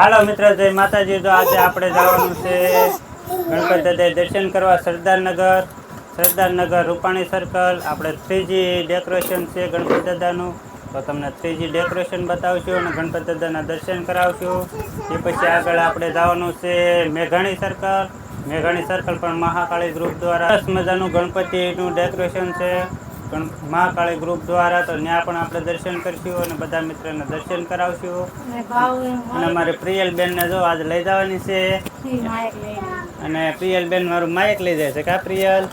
હાલો મિત્રો, જય માતાજી। તો આજે આપણે જવાનું છે ગણપતિ દાદા દર્શન કરવા સરદારનગર રૂપાણી સર્કલ। આપણે 3G ડેકોરેશન છે ગણપતિ દાદાનું, તો તમને 3G ડેકોરેશન બતાવશું અને ગણપતિ દાદાના દર્શન કરાવશું। એ પછી આગળ આપણે જવાનું છે મેઘાણી સર્કલ પણ મહાકાળી ગ્રુપ દ્વારા સરસ મજાનું ગણપતિનું ડેકોરેશન છે મહાકાળી ગ્રુપ દ્વારા, તો ત્યાં પણ આપણે દર્શન કરશું અને બધા મિત્રોને દર્શન કરાવશું। અને અમારે પ્રિયલ બેન ને જો આજે લઈ જવાની છે, અને પ્રિયલ બેન મારું માઇક લઈ જાય છે કા પ્રિયલ?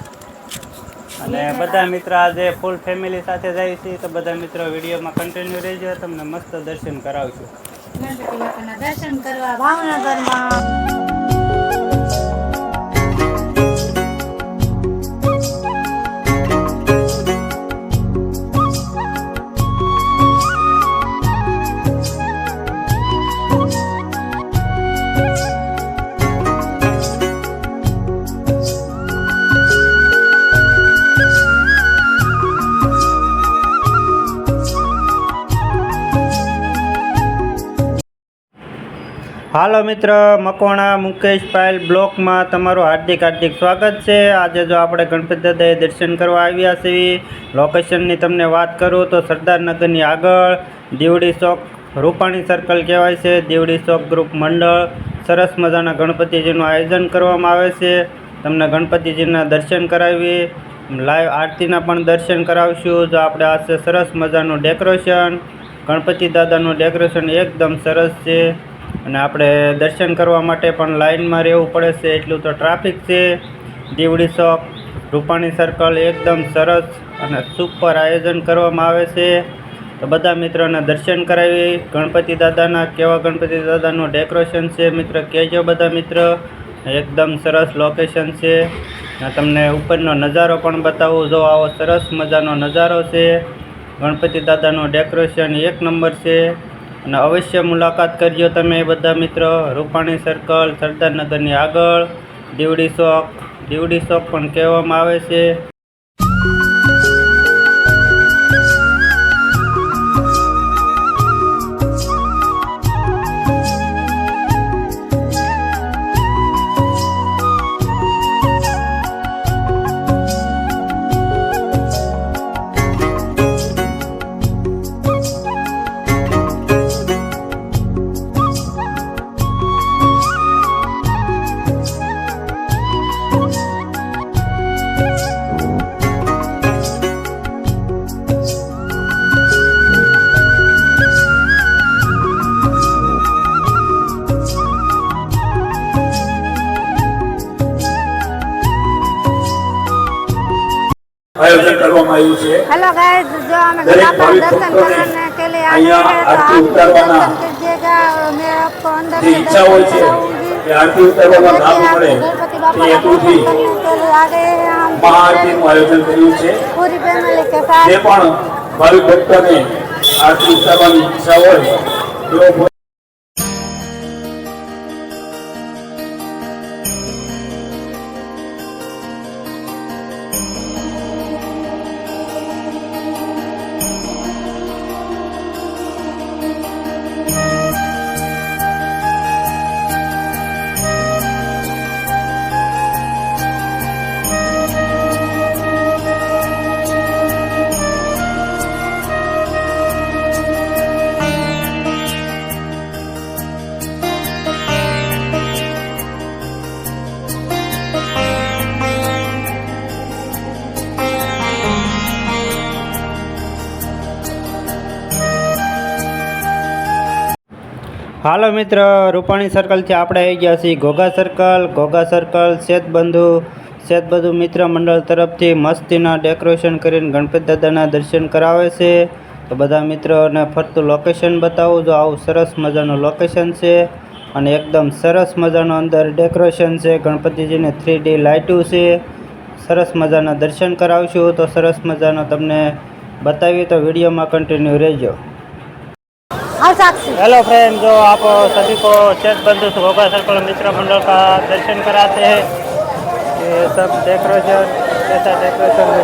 અને બધા મિત્રો આજે ફૂલ ફેમિલી સાથે જાય છે, તો બધા મિત્રો વિડીયોમાં કન્ટિન્યુ રહેજો, તમને મસ્ત દર્શન કરાવશું। દર્શન કરવા ભાવનગરમાં હાલો મિત્ર, મકવાણા મુકેશ પાયલ બ્લોકમાં તમારું હાર્દિક સ્વાગત છે। આજે જો આપણે ગણપતિ દાદાએ દર્શન કરવા આવ્યા છીએ। લોકેશનની તમને વાત કરું તો સરદારનગરની આગળ દીવડી ચોક રૂપાણી સર્કલ કહેવાય છે। દીવડી ચોક ગ્રુપ મંડળ સરસ મજાના ગણપતિજીનું આયોજન કરવામાં આવે છે। તમને ગણપતિજીના દર્શન કરાવી, લાઈવ આરતીના પણ દર્શન કરાવશું। જો આપણે આ છે સરસ મજાનું ડેકોરેશન, ગણપતિ દાદાનું ડેકોરેશન એકદમ સરસ છે, અને આપણે દર્શન કરવા માટે પણ લાઇનમાં રહેવું પડે છે, એટલું તો ટ્રાફિક છે। દીવડી ચોક રૂપાણી સર્કલ એકદમ સરસ અને સુપર આયોજન કરવામાં આવે છે, તો બધા મિત્રોને દર્શન કરાવી ગણપતિ દાદાના। કેવા ગણપતિ દાદાનું ડેકોરેશન છે મિત્ર કહેજો બધા મિત્ર, એકદમ સરસ લોકેશન છે। તમને ઉપરનો નજારો પણ બતાવું, જો આવો સરસ મજાનો નજારો છે, ગણપતિ દાદાનું ડેકોરેશન એક નંબર છે, અને અવશ્ય મુલાકાત કરજો તમે બધા મિત્રો। રૂપાણી સર્કલ સરદારનગરની આગળ દીવડી ચોક પણ કહેવામાં આવે છે। આયોજન કરવામાં આવ્યું છે। हेलो गाइस, जो हमें दरेक गंगा भाविक दर्शन भक्तों ने करने के लिए आए અહીંયા हैं, तो આરતી आप भी ઉતારવાના दर्शन कीजिएगा। मैं आपको अंदर જે से ઈચ્છા दर्शन હોય છે कराऊंगी। કે આરતી ઉતારવામાં देखिए, લાભ आप મળે गणपति એ बाबा का હેતુથી दर्शन करने के लिए आ गए हैं हम મહાઆરતીનું આયોજન કર્યું છે। पूरी फैमिली के साथ। જે પણ ભાવિક ભક્તોને આરતી ઉતારવાની ઈચ્છા હોય તેઓ હાલો મિત્ર, રૂપાણી સર્કલથી આપણે આવી ગયા છીએ ઘોઘા સર્કલ શેતબંધુ મિત્ર મંડળ તરફથી મસ્તીના ડેકોરેશન કરીને ગણપતિ દાદાના દર્શન કરાવે છે। તો બધા મિત્રોને ફરતું લોકેશન બતાવું, જો આવું સરસ મજાનું લોકેશન છે, અને એકદમ સરસ મજાનું અંદર ડેકોરેશન છે, ગણપતિજીને 3D લાઇટું છે, સરસ મજાના દર્શન કરાવશું। તો સરસ મજાનો તમને बताइए तो वीडियो में कंटिन्यू रहिए। हेलो फ्रेंड, जो आप सभी को चेत बंधु घोघा सर्कल मित्र मंडल का दर्शन कराते हैं। ये सब डेकोरेशन कैसा डेकोरेशन है।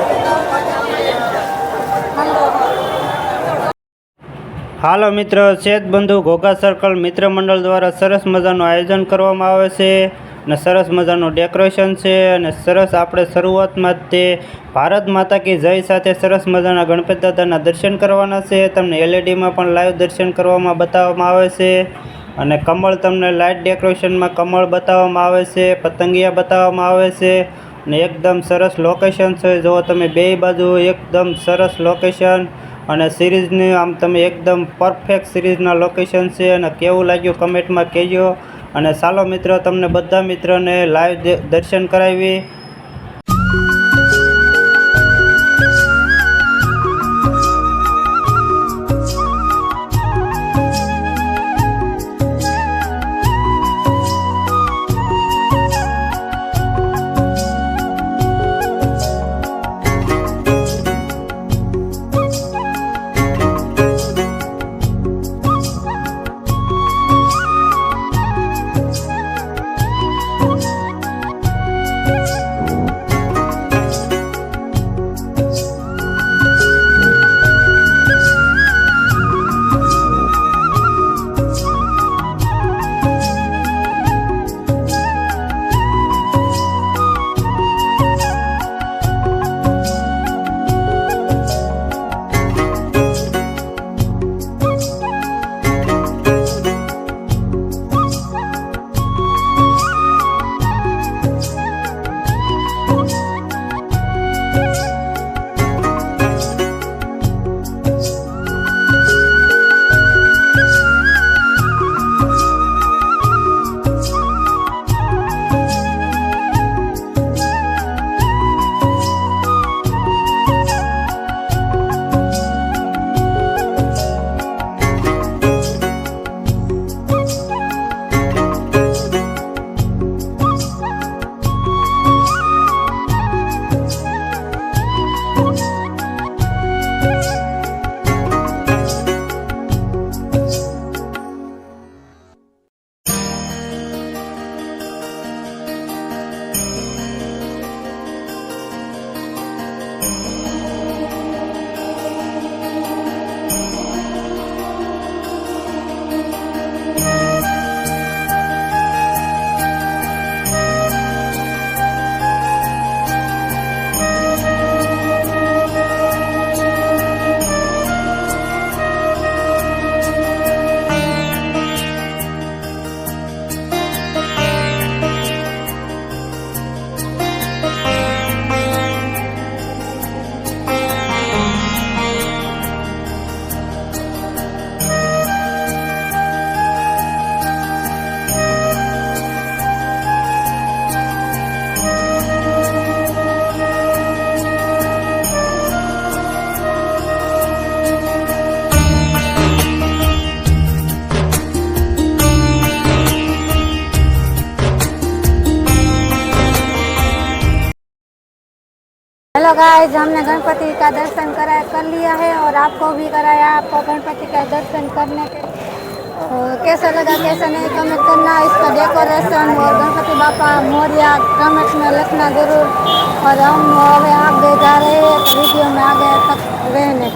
હાલો મિત્ર, સેત બંધુ ઘોઘા સર્કલ મિત્ર મંડળ દ્વારા સરસ મજાનું આયોજન કરવામાં આવે છે અને સરસ મજાનું ડેકોરેશન છે અને સરસ આપણે શરૂઆતમાં જ તે ભારત માતા કી જય સાથે સરસ મજાના ગણપતિ દાદાના દર્શન કરવાના છે. તમને એલઈડીમાં પણ લાઈવ દર્શન કરવામાં બતાવવામાં આવે છે અને કમળ તમને લાઇટ ડેકોરેશનમાં કમળ બતાવવામાં આવે છે, પતંગિયા બતાવવામાં આવે છે અને એકદમ સરસ લોકેશન છે. જો તમે બે બાજુ એકદમ સરસ લોકેશન અને સિરીઝની આમ તમે એકદમ પરફેક્ટ સિરીઝના લોકેશન છે અને કેવું લાગ્યું કમેન્ટમાં કહેજો. અને ચાલો મિત્રો, તમને બધા મિત્રોને લાઈવ દર્શન કરાવી. हेलो गाइस, हमने गणपति का दर्शन कर लिया है और आपको भी कराया. आपको गणपति का दर्शन करने के कैसा लगा कैसा नहीं कमेंट करना. इसका डेकोरेशन और गणपति बापा मोरिया कमेंट में लिखना जरूर. और हम अभी आगे जा रहे हैं वीडियो में आगे तक रहने.